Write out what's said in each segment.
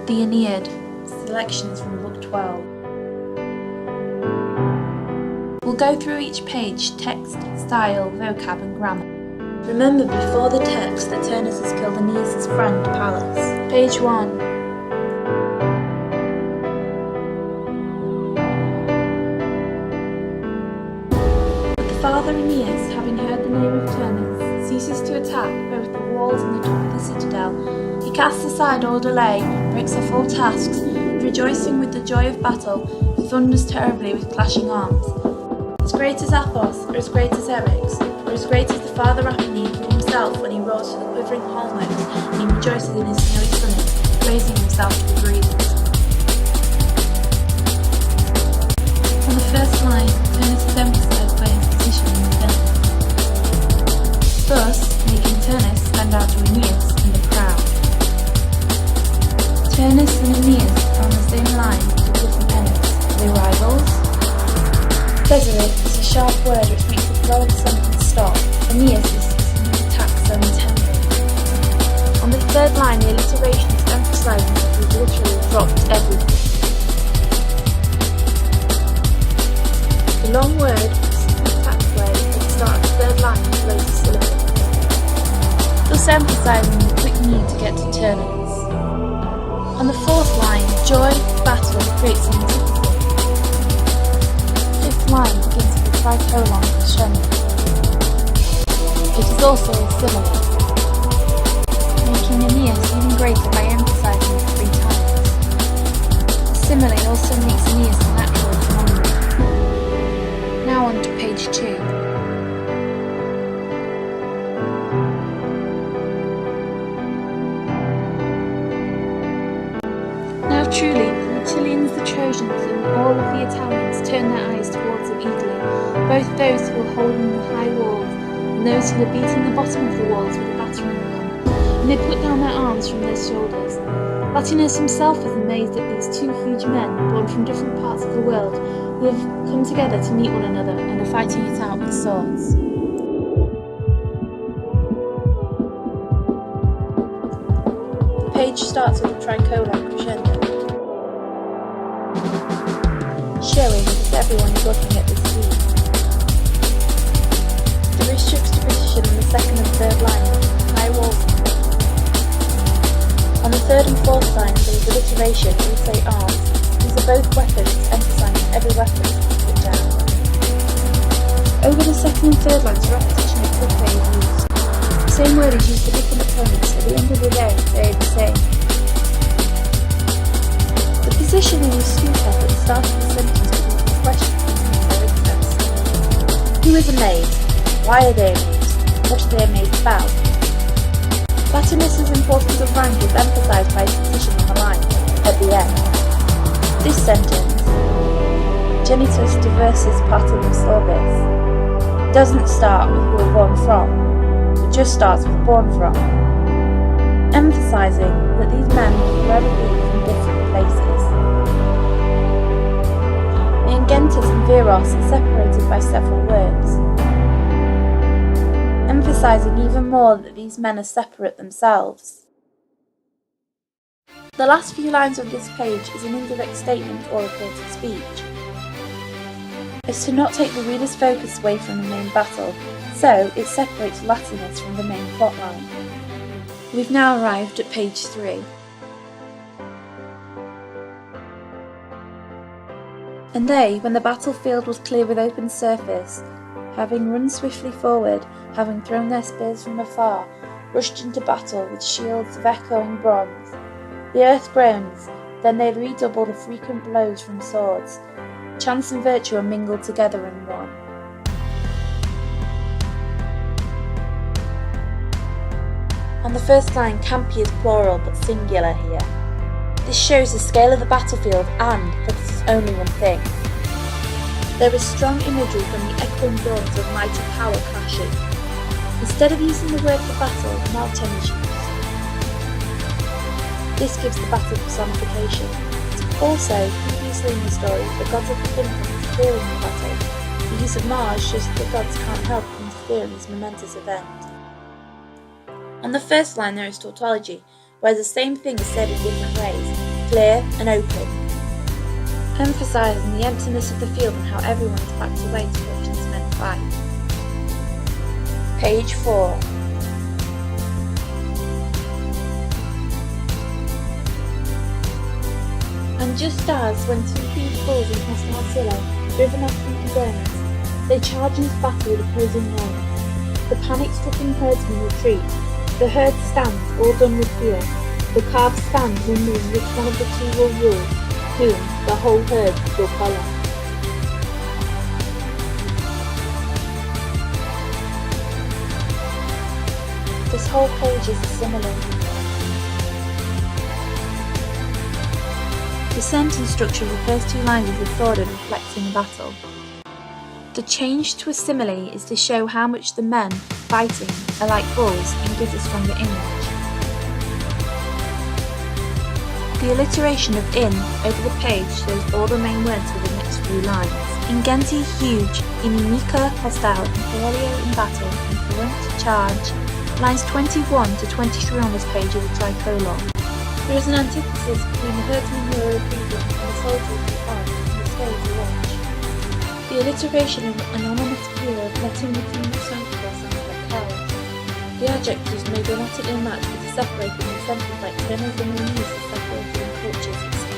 The Aeneid. Selections from Book 12. We'll go through each page, text, style, vocab and grammar. Remember before the text that Turnus has killed Aeneas' friend, Pallas. Page 1. But the father Aeneas, having heard the name of Turnus, ceases to attack both the walls and the top of the citadel. He casts aside all delay, breaks off all tasks, and rejoicing with the joy of battle, he thunders terribly with clashing arms. As great as Athos, or as great as Eryx, or as great as the father Aeneid himself when he roars to the quivering holmos, and he rejoices in his snowy summit, raising himself to the breeze. On the first line, Turnus is emphasized by his position in the defense, thus making Turnus stand out to Aeneas and the crowd. Turnus and Aeneas are on the same line with different ends. Are they rivals? Desiree is a sharp word which makes the flow of the sentence stop. Aeneas is an attack so intended. On the third line, the alliteration is emphasizing that we've literally dropped everything. The long word is an attack way at the start of the third line with loads of syllables, thus emphasizing the quick need to get to Turnus. On the fourth line, joy, battle creates an antithesis. Line begins with a tricolon crescendo. It is also a simile, making Aeneas even greater by emphasizing it 3 times. The simile also makes Aeneas a natural phenomenon. Now on to page 2. Now truly, the Attilians, the Trojans, and all of the Italians turn their eyes towards them eagerly, both those who are holding the high walls and those who are beating the bottom of the walls with a battering ram, and they put down their arms from their shoulders. Latinus himself is amazed at these 2 huge men, born from different parts of the world, who have come together to meet one another and are fighting it out with swords. The page starts with a tricolon crescendo, showing that everyone is looking at this scene. The wrist juxtaposition on the second and third lines, high walls. On the third and fourth lines there is alliteration, we say arms. These are both weapons, emphasizing that every weapon is put down. Over the second and third lines, repetition of quick way is used. The same word is used for different opponents. At the end of the day, they are the same. The positioning is skewed at the start of the sentence because the question contains their interest. Who is amazed? Why are they amazed? What are they amazed about? Latinus' importance of rank is emphasized by his position on the line, at the end. This sentence, genitus diversus paternus orbis, doesn't start with who we're born from, it just starts with born from, emphasizing that these men can forever be from different places. The Ingentus and Viros are separated by several words, emphasizing even more that these men are separate themselves. The last few lines of this page is an indirect statement or reported speech, as to not take the reader's focus away from the main battle, so it separates Latinus from the main plotline. We've now arrived at page 3. And they, when the battlefield was clear with open surface, having run swiftly forward, having thrown their spears from afar, rushed into battle with shields of echoing bronze. The earth groans, then they redouble the frequent blows from swords. Chance and virtue are mingled together in one. On the first line, campi is plural but singular here. This shows the scale of the battlefield and that it is only one thing. There is strong imagery from the echoing drums of mighty power clashing. Instead of using the word for battle, Martin is used. This gives the battle personification. Also, previously in the story, the gods of the kingdom interfere in the battle. The use of Mars shows that the gods can't help but interfere in this momentous event. On the first line there is tautology, where the same thing is said in different ways. clear and open, emphasising the emptiness of the field and how everyone is packed away to watch these men fight. Page 4. And just as when two huge bulls in hostile Scylla, driven off from the burners, they charge into battle with opposing ranks, the panic-stricken herdsmen retreat. The herd stands, all done with fear. The calves stand, wondering which one of the two will rule, whom the whole herd will follow. This whole page is a simile. The sentence structure of the first two lines is a thought of reflecting a battle. The change to a simile is to show how much the men fighting are like bulls and gives a stronger image. The alliteration of in over the page shows all the main words for the next few lines. Ingenti, huge, inimica, hostile, imperio, in battle, influent, charge. Lines 21 to 23 on this page are the tricolon. There is an antithesis between the herdsmen who are repeating and the soldiers who aren't, and the slaves who watch. The alliteration of anonymous period letting the team of sanctuary sounds like cows. The adjectives may grammatically match with the separating in sentence like tenors and knees are separated in cultures, etc.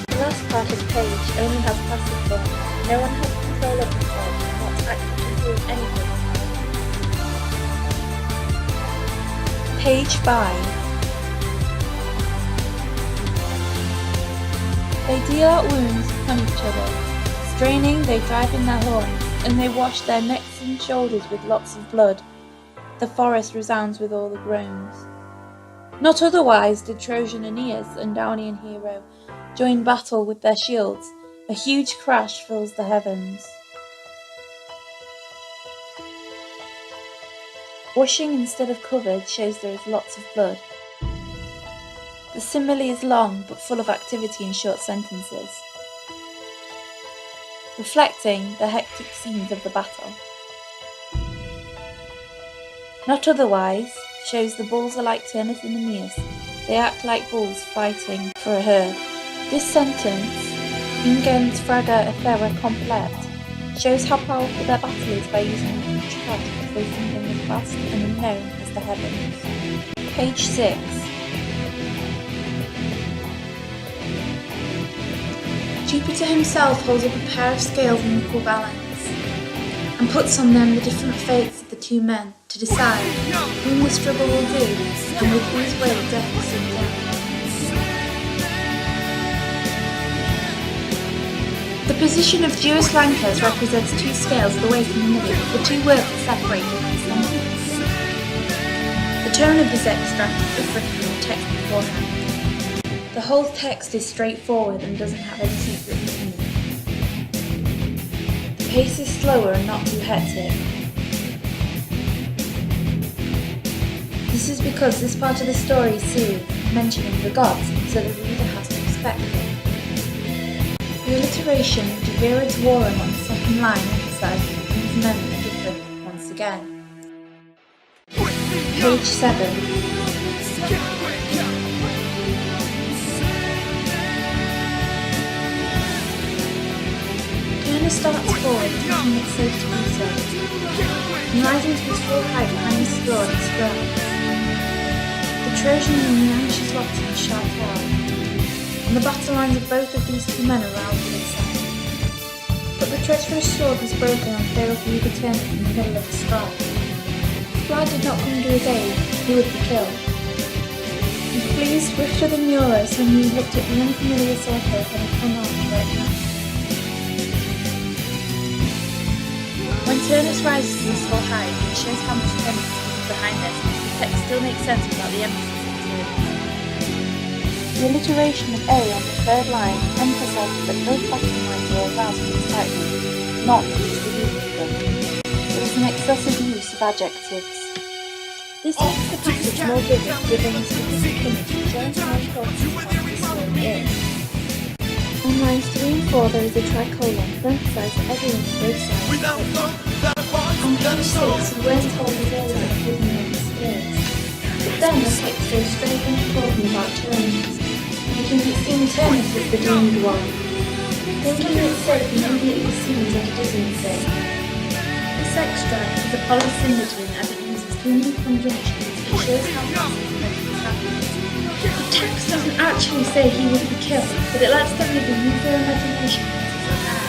The last part of the page only has passive form. No one has control of himself and not actively doing anything. Page 5. They deal out wounds upon each other. Straining, they drive in their horns, and they wash their necks and shoulders with lots of blood. The forest resounds with all the groans. Not otherwise did Trojan Aeneas and Daunian hero join battle with their shields. A huge crash fills the heavens. Washing instead of covered shows there is lots of blood. The simile is long but full of activity in short sentences, reflecting the hectic scenes of the battle. Not otherwise shows the bulls are like Turnus and Aeneas. They act like bulls fighting for a herd. This sentence, ingens fraga ethera complet, shows how powerful their battle is by using a huge crash as they sing in the vast and unknown as the heavens. Page 6. Jupiter himself holds up a pair of scales in equal balance, and puts on them the different fates of the two men, to decide whom the struggle will do, and with whose way death will sit down. The position of Deus Flancus represents two scales away from the middle. The two words are separated in the sentence. The tone of this extract is different from the text beforehand. The whole text is straightforward and doesn't have any secret meaning. The pace is slower and not too hectic. This is because this part of the story is soon mentioning the gods, so the reader has to expect them. The alliteration to Virid's Warren on the second line emphasises that these men are different once again. Page 7. Turnus starts forward, thinking it's safe to do so, and rising to his full height behind his sword and spurs. The Trojan and the anxious Latin shout out, and the battle lines of both of these two men are roused with excitement. But the treacherous sword was broken and failed to leave a Turnus in the middle of the strife. If Blood did not come to his aid, he would be killed. He flees swifter than Eurus when he looked at the unfamiliar circle and hung on for it now. When Turnus rises to his full height, it shows how much Turnus is hidden behind this. The text still makes sense without the emphasis of Turnus. The alliteration of A on the third line emphasises that both battle lines are aroused with excitement, not just the use of them. There is an excessive use of adjectives. This makes the passage more vivid, giving a specific image and showing how important this part of the story is. On lines 3 and 4 there is a tricolon to emphasise that everyone on both sides is on page 6 we weren't told his earlier giving them his skills. But then the text goes straight into talking about Turnus, making it seem Venice is the doomed one. Thinking it safe immediately seems that it isn't safe. This extract is Apollo's Synodon as it uses too many conjunctions. It shows how fast the is happening. The text doesn't actually say he would be killed, but it lets them live in your imagination.